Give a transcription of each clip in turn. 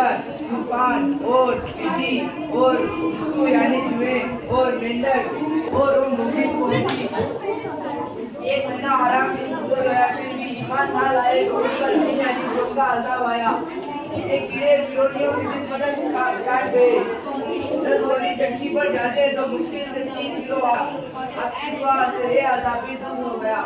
कबूतर, तूफान और बिजली और बिच्छू यानी चूहे और मेंढक और वो मुर्गी पहुंची। एक महीना आराम से गुजर गया, फिर भी ईमान ना लाए तो उसका नहीं यानी जोश का अल्ताफ आया। इसे कीड़े विरोधियों की दुश्मन चाट गए। 10 रोटी चक्की पर जाते तो मुश्किल से 3 किलो आपकी दुआ से ये अजाबी दूर हो गया।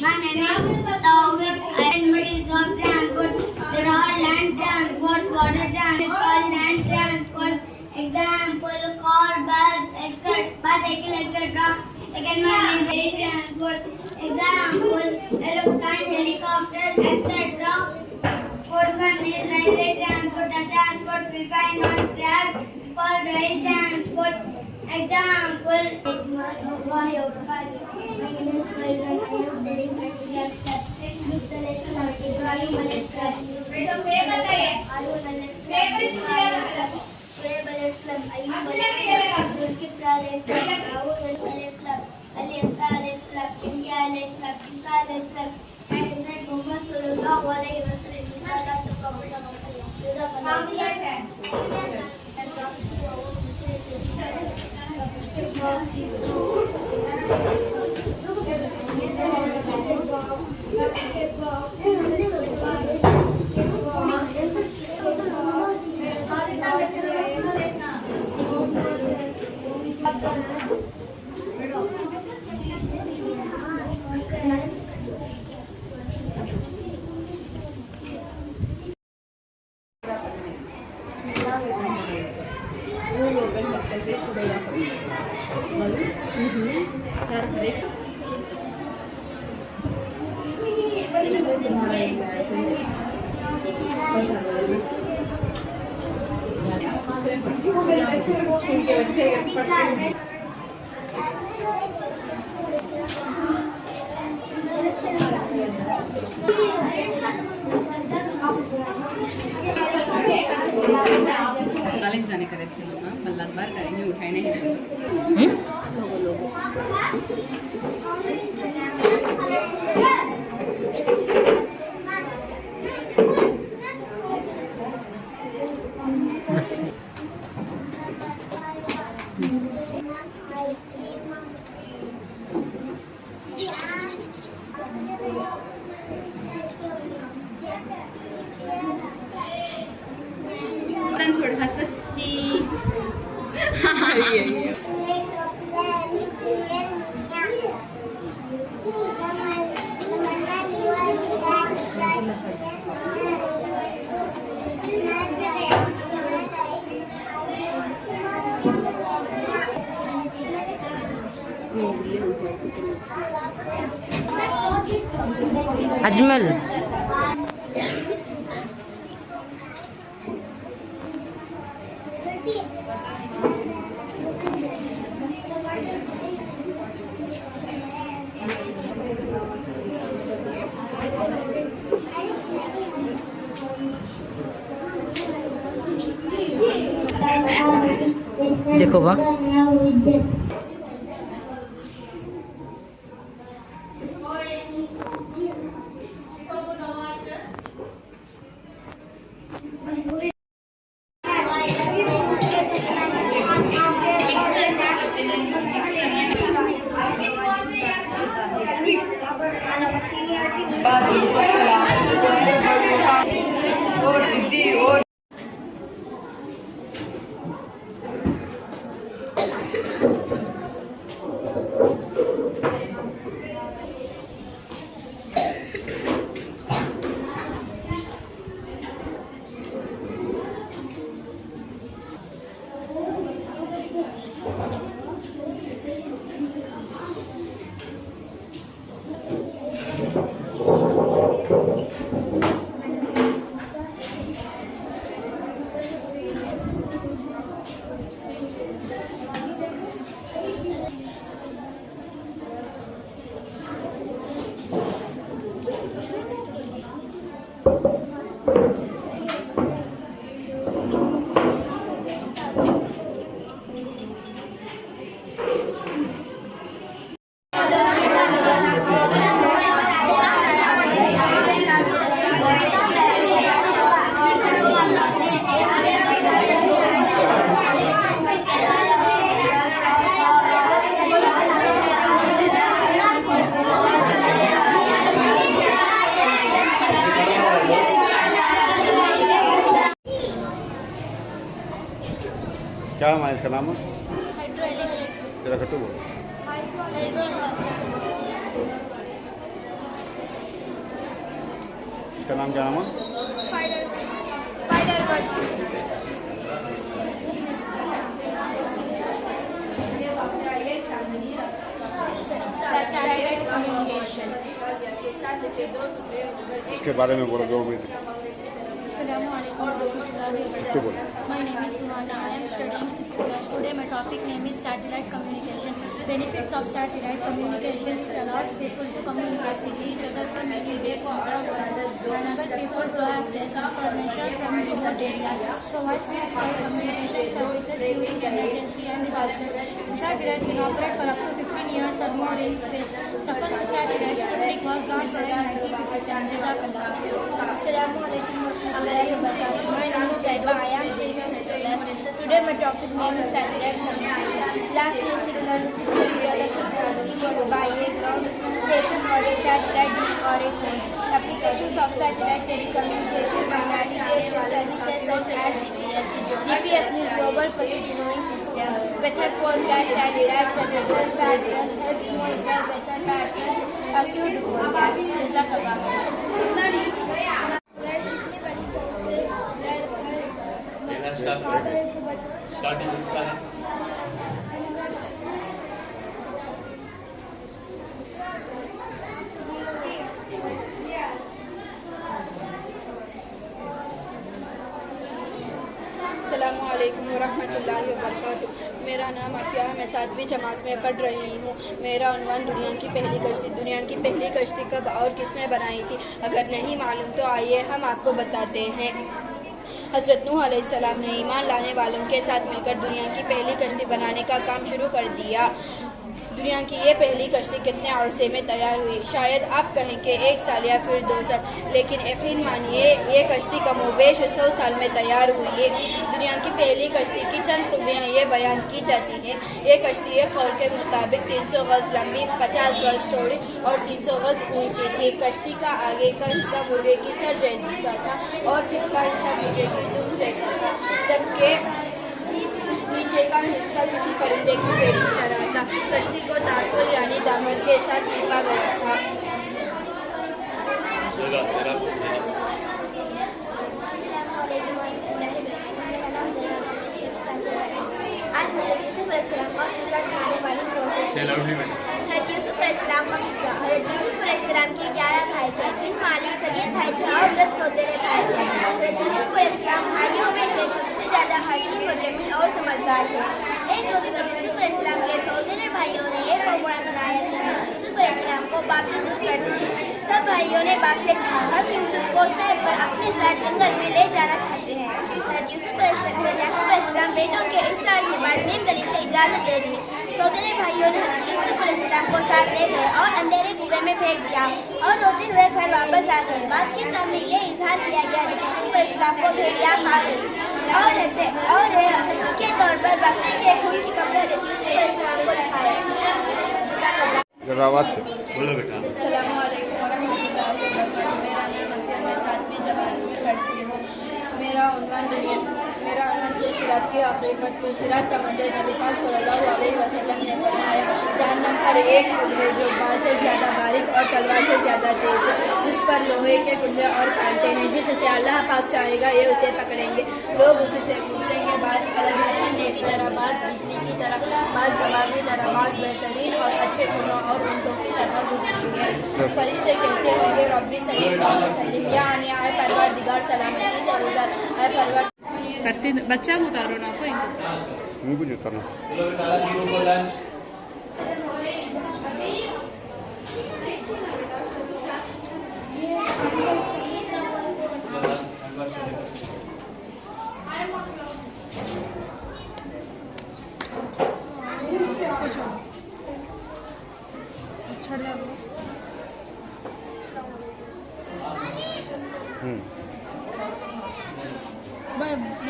My name is Tawfiq and my is of transport. There are land transport, water transport, land transport. Example: car, bus, bicycle, etc. Second one is air transport. Example: aeroplane, helicopter, etc. Fourth one is railway transport. The transport we find on track for rail transport. Example: college जाने का रहते हैं लोग, कल बार करेंगे, उठाए नहीं छोड़ हंस अजमल देखो बा और दीदी और क्या नाम है इसका नाम? तेरा खट्टू बोल। इसका नाम क्या नाम है? इसके बारे में बोलो 2 minute. My name is Suhana. I am studying 6th class. Today my topic name is satellite communication. Benefits of satellite communication: it allows people to communicate with each other from anywhere in the world. Enables people to access information from remote areas. Provides critical communication services during emergency and disasters. The satellite can operate for up to 15 years or more in space. The first satellite Sputnik was launched in 1957. Jazakallah. Assalamu alaikum warahmatullahi wabarakatuh. My name is Saiba. I am senior class. Today my topic name is satellite communication. Last year, signal 6 years received by a ground station or a satellite dish or a phone. Applications of satellite telecommunications and navigation services such as GPS means global positioning system, weather forecast satellites, weather patterns, Earth monitor weather patterns, acute forecast. Starting इसका अस्सलामुअलैकुम वरहमतुल्लाहि वबरकातुहू। मेरा नाम अफिया है, मैं 7वीं जमात में पढ़ रही हूँ। मेरा उन्वान दुनिया की पहली कश्ती। दुनिया की पहली कश्ती कब और किसने बनाई थी? अगर नहीं मालूम तो आइए हम आपको बताते हैं। हज़रत नूह अलैहिस्सलाम ने ईमान लाने वालों के साथ मिलकर दुनिया की पहली कश्ती बनाने का काम शुरू कर दिया। दुनिया की ये पहली कश्ती कितने अरसे में तैयार हुई? शायद आप कहें कि 1 साल या फिर 2 साल, लेकिन यकीन मानिए ये कश्ती कमोबेश 100 साल में तैयार हुई है। दुनिया की पहली कश्ती की चंद खूबियाँ ये बयान की जाती हैं। ये कश्ती एक कौल के मुताबिक 300 गज लंबी, 50 गज चौड़ी और 300 गज ऊंची थी। कश्ती का आगे का हिस्सा मुर्गे की सर जैसा था और पिछला हिस्सा मुर्गे की दुम जैसा था, जबकि नीचे का हिस्सा किसी परिंदे की पेट की तरह था। कश्ती को तारकोल यानी दामन के साथ लिपा गया था। अलैहिस्सलाम के 11 भाई थे। इन मालिक सगे भाई थे और 10 सौतेले भाई थे। अलैहिस्सलाम भाइयों में से सबसे ज्यादा हकीम और जमीन और समझदार थे। एक रोज अलैहिस्सलाम के सौतेले भाइयों ने एक बड़ा बनाया था। अलैहिस्सलाम को बाप से दूर कर दिया। सब भाइयों ने बाप से कहा, हम यूसुफ को सैर पर अपने साथ जंगल में ले जाना चाहते हैं। अलैहिस्सलाम बेटों के इस तरह के बाद इजाजत दे दी। सौतेले भाइयों ने यूसुफ अलैहिस्सलाम को साथ ले गए और अंधेरे कुएं में फेंक दिया और रोते हुए घर वापस आ गए। बात के सामने ये इजहार किया गया कि यूसुफ अलैहिस्सलाम को भेड़िया खा गई और के तौर पर बकरे के खून की कपड़े यूसुफ अलैहिस्सलाम को दिखाया। जरा आवाज से बोलो बेटा। अस्सलामु अलैकुम वरहमतुल्लाहि वबरकातुहू। मेरा नाम अफिया, मैं 7वीं जमात में पढ़ती हूँ। मेरा उन्वान पुलसिरात की हकीकत। पुलसिरात का मंदिर नबी पाक सल्लल्लाहु अलैहि वसल्लम ने फरमाया, जहन्नम पर एक पुल है जो बाल से ज़्यादा बारीक और तलवार से ज़्यादा तेज है। उस पर लोहे के कुंडे और कांटे हैं, जिससे अल्लाह पाक चाहेगा ये उसे पकड़ेंगे। लोग उससे पूछेंगे, बाज अलग रखने की तरह, बाज बिजली की तरह, बाज हवा की तरह, बाज बेहतरीन और अच्छे गुणों और उनको की तरह गुजरेंगे। फरिश्ते कहते होंगे, रब्बी सल्ली यानी आए परवरदिगार सलामती से गुजर, आए परवर करते बच्चा को उतारो ना कोई। उनको जो करना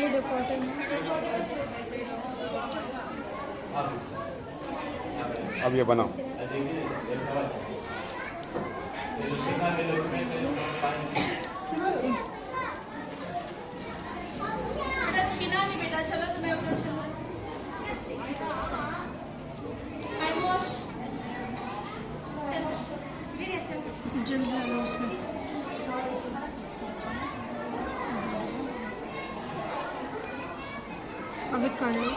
ये देखो अब ये बनाओ। बेटा छीना नहीं बेटा, चलो तुम्हें उधर चलो। जल्दी आना उसमें। अब एक कर लो।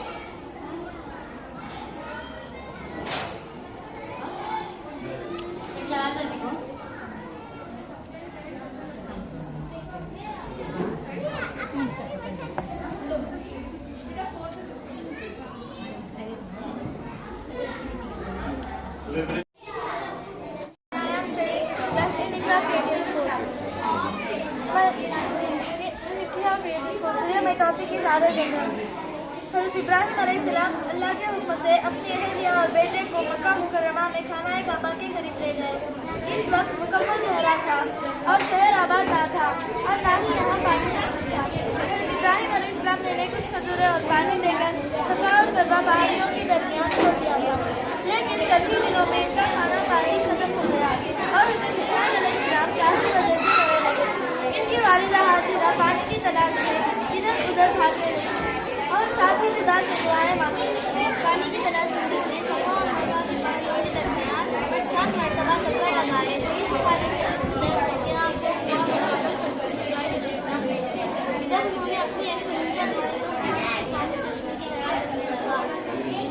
My topic is Our General. हज़रत इब्राहिम अलैहिस्सलाम अल्लाह के हुक्म से अपनी अहलिया और बेटे को मक्का मुकर्रमा में खाना काबा के करीब ले गए। इस वक्त मुकम्मल चेहरा था और शहर आबाद ना था और ना ही यहाँ पानी था। हज़रत इब्राहिम अलैहिस्सलाम ने कुछ खजूरें और पानी देकर सफा और मरवा पहाड़ियों के दरमियान छोड़ दिया था, लेकिन चंद ही दिनों में इनका खाना पानी खत्म हो गया और हज़रत इस्माइल अलैहिस्सलाम प्यास की वजह से रोने लगे। इनकी वालिदा हाजिरा पानी की तलाश में इधर उधर भागने लगी और साथ ही खुदा से दुआएं मांगी। पानी की तलाश करने के लिए सफा और मरवा की पहाड़ियों के दरमियान 7 मरतबा चक्कर लगाए। पानी के इस मुद्दे पर कि आपको हुआ फरमाकर फरिश्ते जिब्राइल अलैहिस्सलाम गए थे। जब उन्होंने अपनी यानी ज़मीन पर मारी तो पानी चश्मे की तरह बहने लगा।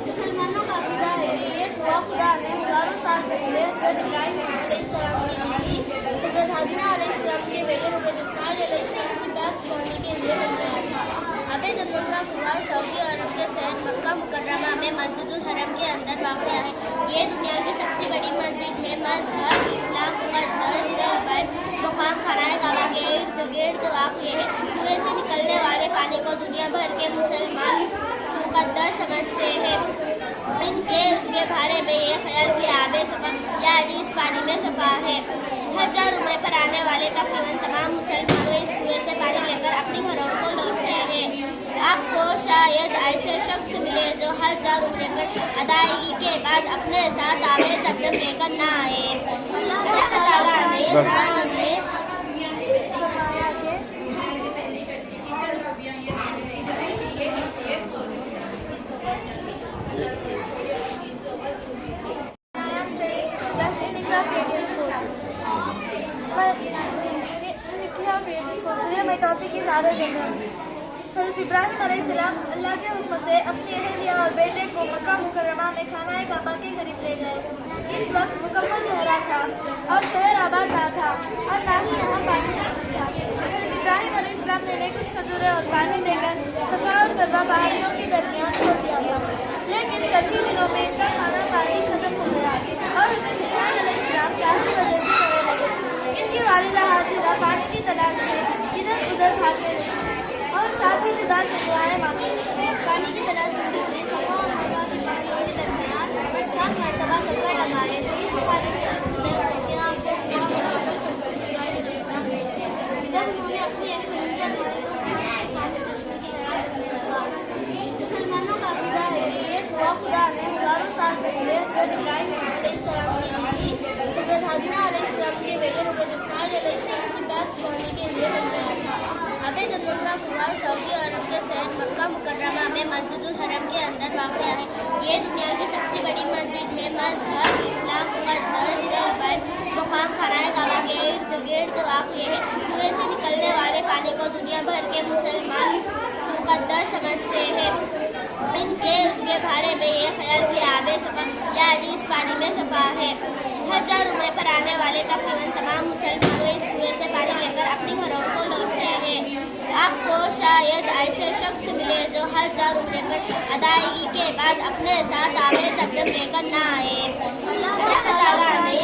मुसलमानों का अक़ीदा है कि ये कुआं खुदा ने हज़ारों साल पहले हज़रत इब्राहिम अलैहिस्सलाम की बीवी हज़रत हाजिरा अलैहिस्सलाम के बेटे हज़रत इस्माइल अलैहिस्सलाम की प्यास बुझाने के लिए बनाया था। अब जन्नतुल्लाह कुआं सऊदी अरब के शहर मक्का मुकर्रमा में मस्जिदुल हरम के अंदर वाक़या है। ये दुनिया की सबसे बड़ी मस्जिद है। मज़हब इस्लाम मुक़द्दस जगह मुक़ाम खानाए काबा के इर्द गिर्द वाक़ है। कुएं से निकलने वाले पानी को दुनिया भर के मुसलमान मुक़द्दस समझते हैं। इनके उसके बारे में ये ख्याल कि आबे सफ़ा यानी इस पानी में सफ़ा है। हज और उम्रे पर आने वाले तकरीबन तमाम मुसलमानों इस कुएं से पानी लेकर अपने घरों को लौटते हैं। आपको शायद ऐसे शख्स मिले जो हज और उम्रे पर अदायगी के बाद अपने साथ आबे ज़मज़म लेकर ना आए। अल्लाह ताला ने कुरान में My topic is Our General. हज़रत इब्राहिम अलैहिस्सलाम अल्लाह के हुक्म से अपनी अहलिया और बेटे को मक्का मुकर्रमा में खाना काबा के करीब ले गए। इस वक्त मुकम्मल चेहरा था और शहर आबाद ना था और ना ही यहाँ पानी था। हज़रत इब्राहिम अलैहिस्सलाम ने कुछ खजूरें और पानी देकर सफा और मरवा पहाड़ियों के दरमियान छोड़ दिया था, लेकिन चंद ही दिनों में इनका खाना पानी खत्म हो गया और हज़रत इस्माइल अलैहिस्सलाम प्यास की वजह से रोने लगे। इनकी वालिदा हाजिरा पानी की तलाश में इधर उधर भागने लगी और साथ ही खुदा से दुआएं मांगी। पानी की तलाश करने के लिए सफा और मरवा की कुआं सऊदी अरब के शहर मक्का मुकर्रमा में मस्जिदुल हरम के अंदर वाक़ है। ये दुनिया की सबसे बड़ी मस्जिद है। मज़हब इस्लाम मुक़द्दस जलबैत मुक़ाम खानाए काबा के इर्द गिर्द वाक़ है। कुएं से निकलने वाले पानी को दुनिया भर के मुसलमान मुक़द्दस समझते हैं। इनके उसके बारे में ये ख्याल कि आबे सफ़ा यानी इस पानी में सफ़ा है। हज और उम्रे पर आने वाले तकरीबन तमाम मुसलमानों इस कुएं से पानी लेकर अपने घरों को लौटते हैं। आपको शायद ऐसे शख्स मिले जो हज और उम्रे पर अदायगी के बाद अपने साथ आबे ज़मज़म लेकर ना आए। अल्लाह ताला ने